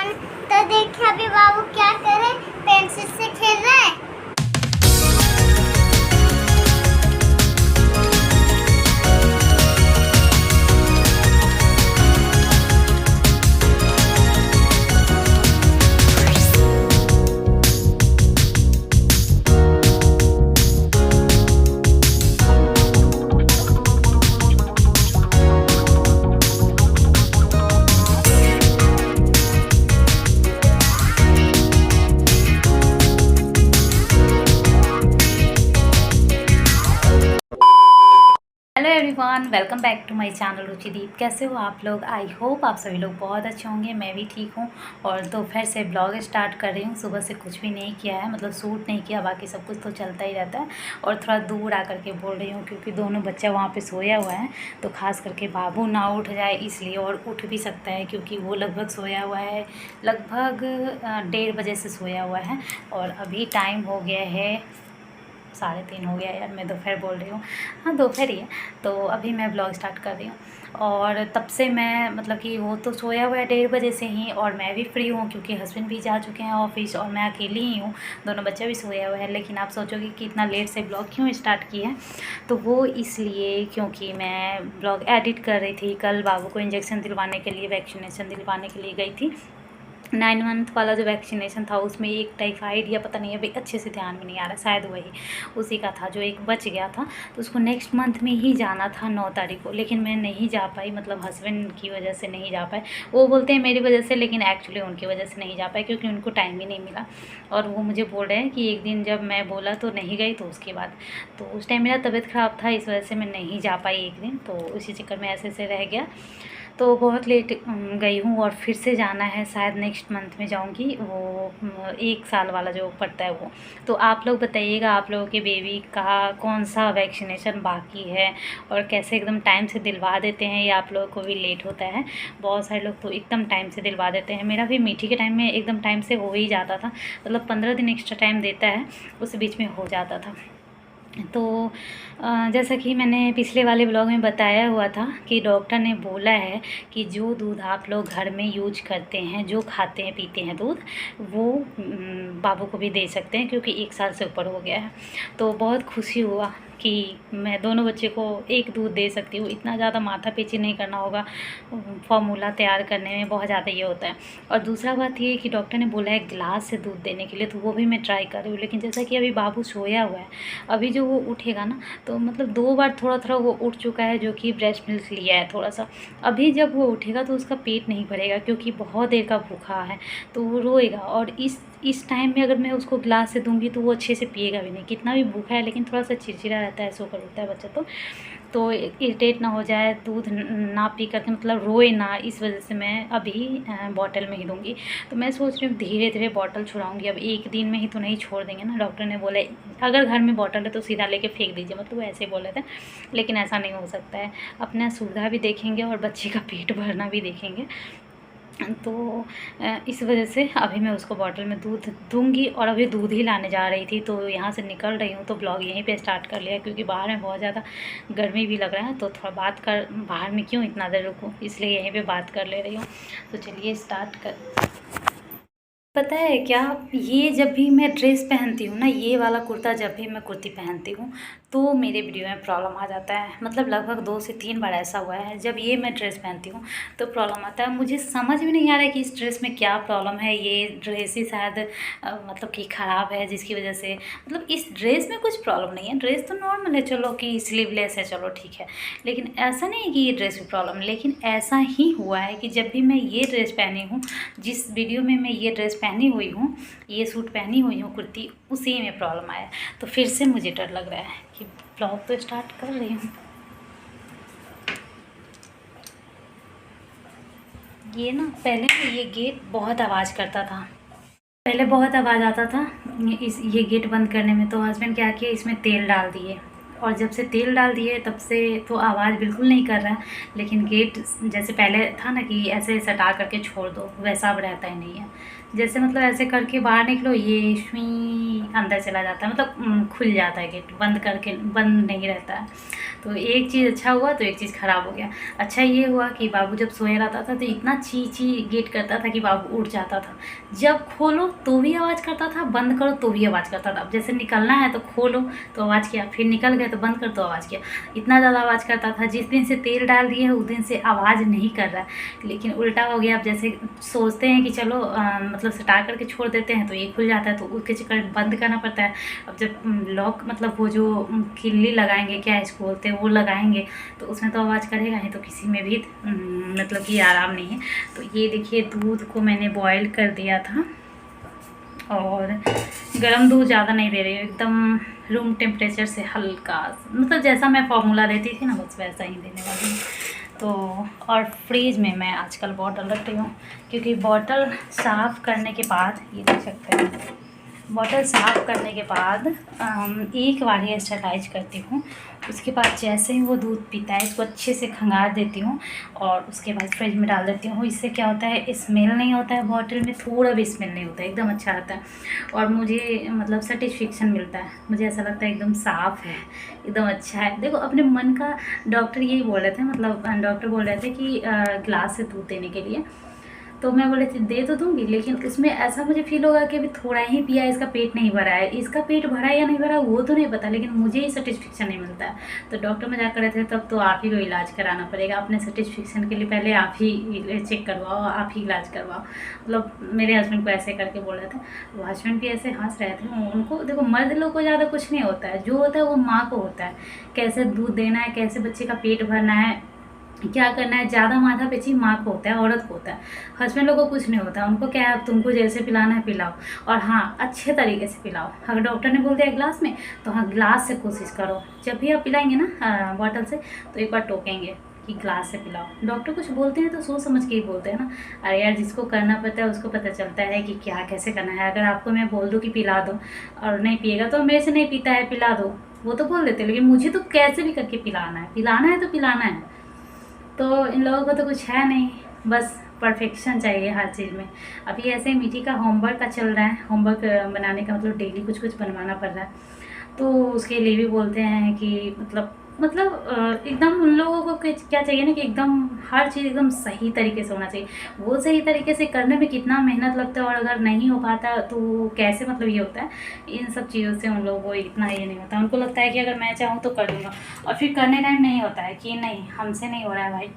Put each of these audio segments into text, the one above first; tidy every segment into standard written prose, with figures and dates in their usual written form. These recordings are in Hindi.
तो देखिए अभी बाबू क्या करे, पेंसिल से खेल रहा है। Hello everyone, welcome back to my channel Ruchideep. कैसे हो आप लोग? आई होप आप सभी लोग बहुत अच्छे होंगे। मैं भी ठीक हूँ। और दोपहर से ब्लॉग स्टार्ट कर रही हूँ। सुबह से कुछ भी नहीं किया है, मतलब शूट नहीं किया, बाकी सब कुछ तो चलता ही रहता है। और थोड़ा दूर आकर के बोल रही हूँ क्योंकि दोनों बच्चा वहाँ पे सोया हुआ है, तो खास करके बाबू ना उठ जाए इसलिए। और उठ भी सकता है क्योंकि वो लगभग सोया हुआ है, लगभग 1:30 बजे से सोया हुआ है। और अभी टाइम हो गया है 3:30 हो गया। यार मैं दोपहर बोल रही हूँ, हाँ दोपहर ही है। तो अभी मैं ब्लॉग स्टार्ट कर रही हूँ। और तब से मैं मतलब कि वो तो सोया हुआ है 1:30 बजे से ही, और मैं भी फ्री हूँ क्योंकि हस्बैंड भी जा चुके हैं ऑफिस और मैं अकेली ही हूँ। दोनों बच्चे भी सोया हुआ है। लेकिन आप सोचोगे कि इतना लेट से ब्लॉग क्यों स्टार्ट किया है, तो वो इसलिए क्योंकि मैं ब्लॉग एडिट कर रही थी। कल बाबू को इंजेक्शन दिलवाने के लिए, वैक्सीनेशन दिलवाने के लिए गई थी। 9 मंथ वाला जो वैक्सीनेशन था उसमें एक टाइफाइड या पता नहीं है, अभी अच्छे से ध्यान में नहीं आ रहा, शायद वही उसी का था जो एक बच गया था। तो उसको नेक्स्ट मंथ में ही जाना था 9 तारीख को, लेकिन मैं नहीं जा पाई, मतलब हस्बैंड की वजह से नहीं जा पाए। वो बोलते हैं मेरी वजह से, लेकिन एक्चुअली उनकी वजह से नहीं जा पाए क्योंकि उनको टाइम ही नहीं मिला। और वो मुझे बोल रहे हैं कि एक दिन जब मैं बोला तो नहीं गई, तो उसके बाद तो उस टाइम मेरा तबीयत ख़राब था, इस वजह से मैं नहीं जा पाई एक दिन। तो उसी चक्कर में ऐसे ऐसे रह गया। तो बहुत लेट गई हूँ और फिर से जाना है, शायद नेक्स्ट मंथ में जाऊँगी। वो 1 साल वाला जो पड़ता है वो। तो आप लोग बताइएगा, आप लोगों के बेबी का कौन सा वैक्सीनेशन बाकी है और कैसे एकदम टाइम से दिलवा देते हैं, या आप लोगों को भी लेट होता है? बहुत सारे लोग तो एकदम टाइम से दिलवा देते हैं। मेरा भी मीठी के टाइम में एकदम टाइम से हो ही जाता था, मतलब 15 दिन एक्स्ट्रा टाइम देता है, उस बीच में हो जाता था। तो जैसा कि मैंने पिछले वाले ब्लॉग में बताया हुआ था कि डॉक्टर ने बोला है कि जो दूध आप लोग घर में यूज करते हैं, जो खाते हैं पीते हैं दूध, वो बाबू को भी दे सकते हैं क्योंकि 1 साल से ऊपर हो गया है। तो बहुत खुशी हुआ कि मैं दोनों बच्चे को एक दूध दे सकती हूँ। इतना ज़्यादा माथा पीछी नहीं करना होगा, फॉर्मूला तैयार करने में बहुत ज़्यादा ये होता है। और दूसरा बात ये कि डॉक्टर ने बोला है गिलास से दूध देने के लिए, तो वो भी मैं ट्राई कर रही हूँ। लेकिन जैसा कि अभी बाबू सोया हुआ है, अभी जो वो उठेगा ना, तो मतलब 2 बार थोड़ा थोड़ा वो उठ चुका है जो कि ब्रेस्ट मिल्क लिया है थोड़ा सा। अभी जब वो उठेगा तो उसका पेट नहीं भरेगा क्योंकि बहुत देर का भूखा है, तो वो रोएगा। और इस टाइम में अगर मैं उसको गिलास से दूंगी तो वो अच्छे से पिएगा भी नहीं, कितना भी भूखा है, लेकिन थोड़ा सा चिड़चिड़ा रहता है, सोकर उठता है बच्चा। तो इरिटेट ना हो जाए, दूध ना पी करके मतलब रोए ना, इस वजह से मैं अभी बॉटल में ही दूंगी। तो मैं सोच रही हूँ धीरे धीरे बॉटल छुड़ाऊंगी। अब एक दिन में ही तो नहीं छोड़ देंगे ना, डॉक्टर ने बोला अगर घर में बॉटल है तो सीधा लेके फेंक दीजिए, मतलब वो ऐसे ही बोले थे। लेकिन ऐसा नहीं हो सकता है, अपना सुविधा भी देखेंगे और बच्चे का पेट भरना भी देखेंगे। तो इस वजह से अभी मैं उसको बॉटल में दूध दूंगी। और अभी दूध ही लाने जा रही थी, तो यहाँ से निकल रही हूँ, तो ब्लॉग यहीं पे स्टार्ट कर लिया क्योंकि बाहर में बहुत ज़्यादा गर्मी भी लग रहा है। तो थोड़ा बात कर, बाहर में क्यों इतना देर रुकूँ, इसलिए यहीं पे बात कर ले रही हूँ। तो चलिए स्टार्ट कर। पता है क्या, ये जब भी मैं ड्रेस पहनती हूँ ना, ये वाला कुर्ता जब भी मैं कुर्ती पहनती हूँ तो मेरे वीडियो में प्रॉब्लम आ जाता है। मतलब लगभग 2 से 3 बार ऐसा हुआ है, जब ये मैं ड्रेस पहनती हूँ तो प्रॉब्लम आता है। मुझे समझ में नहीं आ रहा है कि इस ड्रेस में क्या प्रॉब्लम है। ये ड्रेस ही शायद मतलब कि ख़राब है, जिसकी वजह से, मतलब इस ड्रेस में कुछ प्रॉब्लम नहीं है। ड्रेस तो नॉर्मल है, चलो कि स्लीवलेस है, चलो ठीक है। लेकिन ऐसा नहीं है कि ये ड्रेस में प्रॉब्लम है। लेकिन ऐसा ही हुआ है कि जब भी मैं ये ड्रेस पहनी हूँ, जिस वीडियो में मैं ये ड्रेस पहनी हुई हूँ, ये सूट पहनी हुई हूँ, कुर्ती, उसी में प्रॉब्लम आया। तो फिर से मुझे डर लग रहा है कि ब्लॉग तो स्टार्ट कर रही हूँ। ये ना पहले ये गेट बहुत आवाज़ करता था, पहले बहुत आवाज़ आता था ये गेट बंद करने में। तो हस्बैंड क्या किए, इसमें तेल डाल दिए, और जब से तेल डाल दिए तब से तो आवाज़ बिल्कुल नहीं कर रहा है। लेकिन गेट जैसे पहले था ना कि ऐसे सटा करके छोड़ दो, वैसा अब रहता ही नहीं है। जैसे मतलब ऐसे करके बाहर निकलो, ये शुई अंदर चला जाता है, मतलब खुल जाता है गेट, बंद करके बंद नहीं रहता है। तो एक चीज़ अच्छा हुआ तो एक चीज़ ख़राब हो गया। अच्छा ये हुआ कि बाबू जब सोया रहता था तो इतना ची ची गेट करता था कि बाबू उठ जाता था। जब खोलो तो भी आवाज़ करता था, बंद करो तो भी आवाज़ करता था। अब जैसे निकलना है तो खोलो तो आवाज़ किया, फिर निकल गए तो बंद कर तो आवाज़ किया। इतना ज़्यादा आवाज़ करता था। जिस दिन से तेल डाल दिए है उस दिन से आवाज़ नहीं कर रहा है। लेकिन उल्टा हो गया। अब जैसे सोचते हैं कि चलो मतलब सटा करके छोड़ देते हैं तो ये खुल जाता है, तो उसके चक्कर में बंद करना पड़ता है। अब जब लॉक मतलब वो जो किल्ली लगाएंगे, क्या इसको बोलते हैं, वो लगाएंगे तो उसमें तो आवाज़ करेगा ही, तो किसी में भी मतलब कि आराम नहीं है। तो ये देखिए दूध को मैंने बॉयल कर दिया था और गर्म दूध ज़्यादा नहीं दे रही हूँ, एकदम रूम टेम्परेचर से हल्का, मतलब जैसा मैं फार्मूला देती थी ना बस वैसा ही देने वाली हूँ। तो और फ्रीज में मैं आजकल बॉटल रख रही हूँ, क्योंकि बॉटल साफ़ करने के बाद, ये देख सकते हैं, बॉटल साफ़ करने के बाद एक बार ही स्टरलाइज करती हूँ। उसके बाद जैसे ही वो दूध पीता है इसको अच्छे से खंगाल देती हूँ और उसके बाद फ्रिज में डाल देती हूँ। इससे क्या होता है, स्मेल नहीं होता है, बॉटल में थोड़ा भी स्मेल नहीं होता है, एकदम अच्छा आता है। और मुझे मतलब सेटिस्फेक्शन मिलता है, मुझे ऐसा लगता है एकदम साफ़ है, एकदम अच्छा है। देखो अपने मन का, डॉक्टर यही बोल रहे थे, मतलब डॉक्टर बोल रहे थे कि गिलास से दूध देने के लिए, तो मैं बोले थी दे तो दूँगी, लेकिन उसमें ऐसा मुझे फ़ील होगा कि अभी थोड़ा ही पिया, इसका पेट नहीं भरा है। इसका पेट भरा है या नहीं भरा वो तो नहीं पता, लेकिन मुझे ही सेटिस्फेक्शन नहीं मिलता है। तो डॉक्टर में जाकर रहे थे तब तो आप ही को इलाज कराना पड़ेगा। अपने सेटिस्फेक्शन के लिए पहले आप ही चेक करवाओ, आप ही इलाज करवाओ। मतलब मेरे हस्बैंड को ऐसे करके बोल रहे थे, वो हस्बैंड भी ऐसे हंस रहे थे। उनको देखो मर्द लोग को ज़्यादा कुछ नहीं होता है, जो होता है वो माँ को होता है, कैसे दूध देना है, कैसे बच्चे का पेट भरना है, क्या करना है। ज़्यादा माथा पेची माँ को होता है, औरत को होता है। हस्बैंड लोगों को कुछ नहीं होता, उनको क्या है, तुमको जैसे पिलाना है पिलाओ, और हाँ अच्छे तरीके से पिलाओ। अगर डॉक्टर ने बोल दिया गिलास में तो हाँ गिलास से कोशिश करो। जब भी आप पिलाएंगे ना बॉटल से तो एक बार टोकेंगे कि ग्लास से पिलाओ। डॉक्टर कुछ बोलते हैं तो सोच समझ के ही बोलते हैं ना। अरे यार जिसको करना पड़ता है उसको पता चलता है कि क्या कैसे करना है। अगर आपको मैं बोल दूँ कि पिला दो और नहीं पिएगा तो मेरे से नहीं पीता है पिला दो, वो तो बोल देते, लेकिन मुझे तो कैसे भी करके पिलाना है, पिलाना है तो पिलाना है। तो इन लोगों को तो कुछ है नहीं, बस परफेक्शन चाहिए हर चीज़ में। अभी ऐसे ही मीठी का होमवर्क का चल रहा है, होमवर्क बनाने का मतलब डेली कुछ कुछ बनवाना पड़ रहा है। तो उसके लिए भी बोलते हैं कि मतलब एकदम उन लोगों को क्या चाहिए ना कि एकदम हर चीज़ एकदम सही तरीके से होना चाहिए। वो सही तरीके से करने में कितना मेहनत लगता है, और अगर नहीं हो पाता तो कैसे मतलब ये होता है। इन सब चीज़ों से उन लोगों को इतना ये नहीं होता। उनको लगता है कि अगर मैं चाहूँ तो कर दूँगा, और फिर करने टाइम नहीं होता है कि नहीं हमसे नहीं हो रहा है भाई,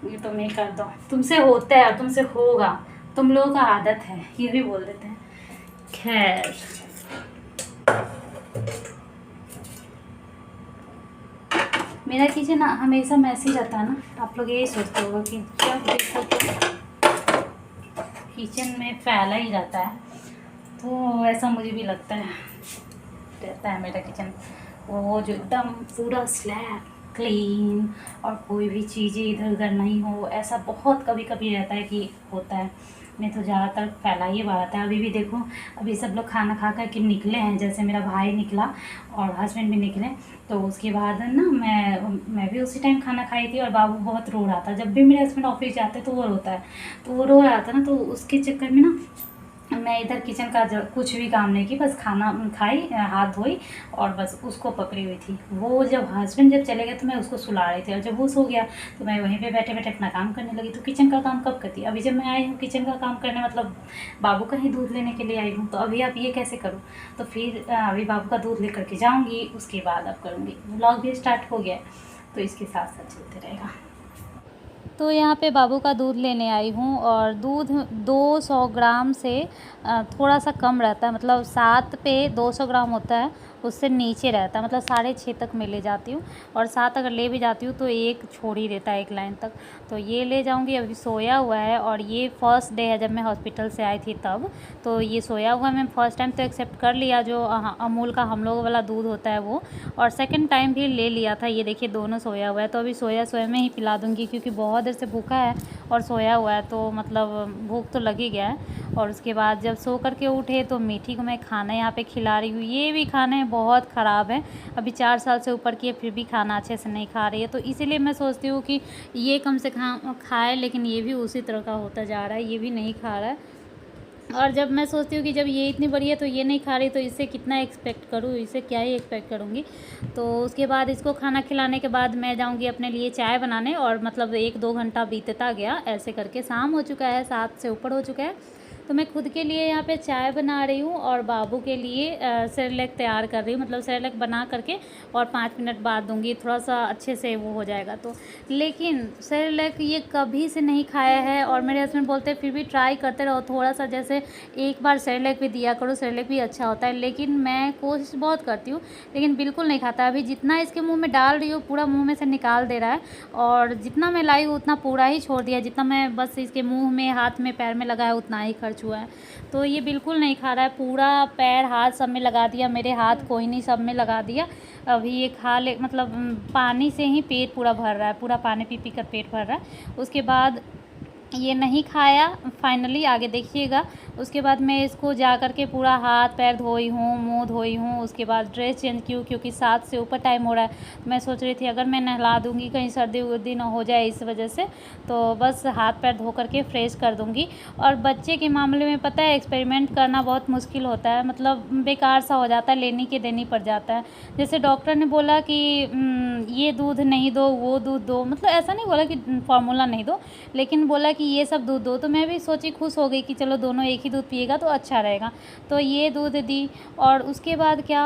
ये तुम ही कर दो, तुमसे होता है और तुमसे होगा, तुम लोगों का आदत है, ये भी बोल देते हैं। खैर मेरा किचन ना हमेशा मैसी रहता है ना, आप लोग यही सोचते होगा कि जब देखो तो किचन में फैला ही रहता है, तो ऐसा मुझे भी लगता है रहता है मेरा किचन। वो जो एकदम पूरा स्लैब क्लीन और कोई भी चीज़ें इधर उधर नहीं हो, ऐसा बहुत कभी कभी रहता है कि होता है, नहीं तो ज़्यादातर फैला ही हुआ रहता है। अभी भी देखो, अभी सब लोग खाना खा कर के निकले हैं, जैसे मेरा भाई निकला और हस्बैंड भी निकले, तो उसके बाद ना मैं भी उसी टाइम खाना खाई थी, और बाबू बहुत रो रहा था। जब भी मेरे हस्बैंड ऑफिस जाते तो वो रोता है, तो वो रो रहा था ना, तो उसके चक्कर में ना मैं इधर किचन का कुछ भी काम नहीं की, बस खाना खाई, हाथ धोई और बस उसको पकड़ी हुई थी। वो जब हस्बैंड जब चले गए तो मैं उसको सुला रही थी, और जब वो सो गया तो मैं वहीं पे बैठे बैठे अपना काम करने लगी। तो किचन का काम कब करती, अभी जब मैं आई हूँ किचन का काम करने, मतलब बाबू का ही दूध लेने के लिए आई हूँ, तो अभी आप ये कैसे करूँ। तो फिर अभी बाबू का दूध लेकर के जाऊँगी, उसके बाद अब करूँगी। व्लॉग भी स्टार्ट हो गया तो इसके साथ साथ चलते रहेगा। तो यहाँ पे बाबू का दूध लेने आई हूँ, और दूध 200 ग्राम से थोड़ा सा कम रहता है, मतलब 7 पे 200 ग्राम होता है, उससे नीचे रहता है, मतलब 6.5 तक मैं ले जाती हूँ, और 7 अगर ले भी जाती हूँ तो एक छोड़ ही देता है, एक लाइन तक। तो ये ले जाऊँगी। अभी सोया हुआ है, और ये फर्स्ट डे है जब मैं हॉस्पिटल से आई थी तब, तो ये सोया हुआ मैं फ़र्स्ट टाइम तो एक्सेप्ट कर लिया, जो अमूल का हम लोगों वाला दूध होता है वो, और सेकंड टाइम भी ले लिया था। ये देखिए दोनों सोया हुआ है, तो अभी सोया में ही पिला दूँगी, क्योंकि बहुत देर से भूखा है और सोया हुआ है, तो मतलब भूख तो लग ही गया है। और उसके बाद जब सो करके उठे तो मीठी को मैं खाना यहाँ पे खिला रही हूँ। ये भी खाने बहुत ख़राब है, अभी 4 साल से ऊपर की है फिर भी खाना अच्छे से नहीं खा रही है, तो इसीलिए मैं सोचती हूँ कि ये कम से कम खाए, लेकिन ये भी उसी तरह का होता जा रहा है, ये भी नहीं खा रहा है। और जब मैं सोचती हूँ कि जब ये इतनी बड़ी है तो ये नहीं खा रही, तो इससे कितना एक्सपेक्ट करूँ, इससे क्या ही एक्सपेक्ट करूँगी। तो उसके बाद इसको खाना खिलाने के बाद मैं जाऊँगी अपने लिए चाय बनाने, और मतलब 1-2 घंटा बीतता गया ऐसे करके शाम हो चुका है, 7 से ऊपर हो चुका है। तो मैं खुद के लिए यहाँ पे चाय बना रही हूँ और बाबू के लिए सेरेलैक तैयार कर रही हूँ, मतलब सेरेलैक बना करके और 5 मिनट बाद दूँगी, थोड़ा सा अच्छे से वो हो जाएगा तो। लेकिन सेरेलैक ये कभी से नहीं खाया है, और मेरे हस्बैंड बोलते हैं फिर भी ट्राई करते रहो थोड़ा सा, जैसे एक बार सेरेलैक भी दिया करो, सेरेलैक भी अच्छा होता है। लेकिन मैं कोशिश बहुत करती हूँ, लेकिन बिल्कुल नहीं खाता। अभी जितना इसके मुँह में डाल रही हूँ पूरा मुँह में से निकाल दे रहा है, और जितना मैं लाई हूँ उतना पूरा ही छोड़ दिया, जितना मैं बस इसके मुँह में, हाथ में, पैर में लगाया उतना ही खर्च हुआ है। तो ये बिल्कुल नहीं खा रहा है, पूरा पैर हाथ सब में लगा दिया, मेरे हाथ कोई नहीं सब में लगा दिया। अभी ये खा ले, मतलब पानी से ही पेट पूरा भर रहा है, पूरा पानी पी पी कर पेट भर रहा है। उसके बाद ये नहीं खाया फाइनली, आगे देखिएगा। उसके बाद मैं इसको जा कर के पूरा हाथ पैर धोई हूँ, मुंह धोई हूँ, उसके बाद ड्रेस चेंज की हूँ, क्योंकि 7 से ऊपर टाइम हो रहा है। मैं सोच रही थी अगर मैं नहला दूँगी कहीं सर्दी वर्दी ना हो जाए इस वजह से, तो बस हाथ पैर धो करके फ्रेश कर दूँगी। और बच्चे के मामले में पता है एक्सपेरिमेंट करना बहुत मुश्किल होता है, मतलब बेकार सा हो जाता है, लेनी के देनी पड़ जाता है। जैसे डॉक्टर ने बोला कि ये दूध नहीं दो, वो दूध दो, मतलब ऐसा नहीं बोला कि फार्मूला नहीं दो, लेकिन बोला कि ये सब दूध दो। तो मैं भी सोची, खुश हो गई कि चलो दोनों एक ही दूध पिएगा तो अच्छा रहेगा, तो ये दूध दी। और उसके बाद क्या,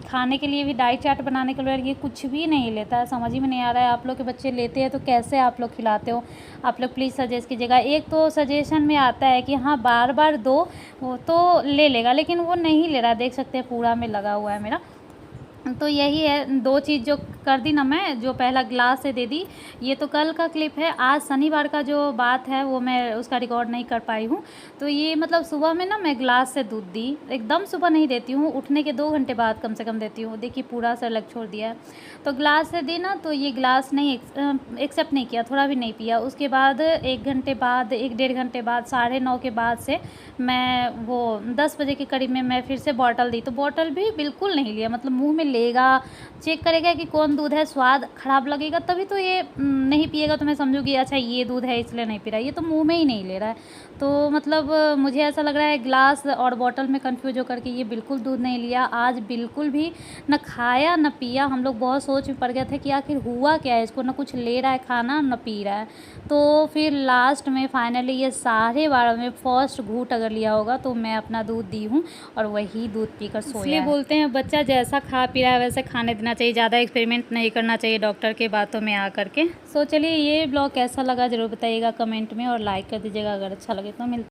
खाने के लिए भी डाइट चार्ट बनाने के लिए ये कुछ भी नहीं लेता है, समझ ही में नहीं आ रहा है। आप लोग के बच्चे लेते हैं तो कैसे आप लोग खिलाते हो, आप लोग प्लीज़ सजेस्ट कीजिएगा। एक तो सजेशन में आता है कि हाँ बार बार दो, वो तो ले लेगा, लेकिन वो नहीं ले रहा, देख सकते हैं पूरा में लगा हुआ है मेरा। तो यही है 2 चीज़ जो कर दी ना मैं, जो पहला ग्लास से दे दी। ये तो कल का क्लिप है, आज शनिवार का जो बात है वो मैं उसका रिकॉर्ड नहीं कर पाई हूँ। तो ये मतलब सुबह में ना मैं ग्लास से दूध दी, एकदम सुबह नहीं देती हूँ, उठने के 2 घंटे बाद कम से कम देती हूँ। देखिए पूरा सेरेलैक छोड़ दिया है। तो ग्लास से दी ना, तो ये ग्लास नहीं एक्सेप्ट नहीं किया, थोड़ा भी नहीं पिया। उसके बाद 1 घंटे बाद, 1-1.5 घंटे बाद, 9:30 के बाद से मैं वो 10 बजे के करीब में मैं फिर से बॉटल दी, तो बॉटल भी बिल्कुल नहीं लिया, मतलब मुँह में लेगा, चेक करेगा कि कौन दूध है, स्वाद ख़राब लगेगा तभी तो ये नहीं पिएगा, तो मैं समझूँगी अच्छा ये दूध है इसलिए नहीं पी रहा है। ये तो मुँह में ही नहीं ले रहा है। तो मतलब मुझे ऐसा लग रहा है ग्लास और बॉटल में कंफ्यूज होकर के ये बिल्कुल दूध नहीं लिया, आज बिल्कुल भी न खाया न पिया। हम लोग बहुत सोच में पड़ गए थे कि आखिर हुआ क्या है इसको, न कुछ ले रहा है खाना न पी रहा है। तो फिर लास्ट में फाइनली ये 12:30 में फर्स्ट घूंट अगर लिया होगा तो मैं अपना दूध दी हूँ, और वही दूध पीकर सोया है। इसलिए बोलते हैं बच्चा जैसा खा पी रहा है वैसे खाने देना चाहिए, ज़्यादा एक्सपेरिमेंट नहीं करना चाहिए डॉक्टर के बातों में आ करके। सो चलिए, ये ब्लॉग कैसा लगा ज़रूर बताइएगा कमेंट में, और लाइक कर दीजिएगा अगर अच्छा लगे तो। मिलते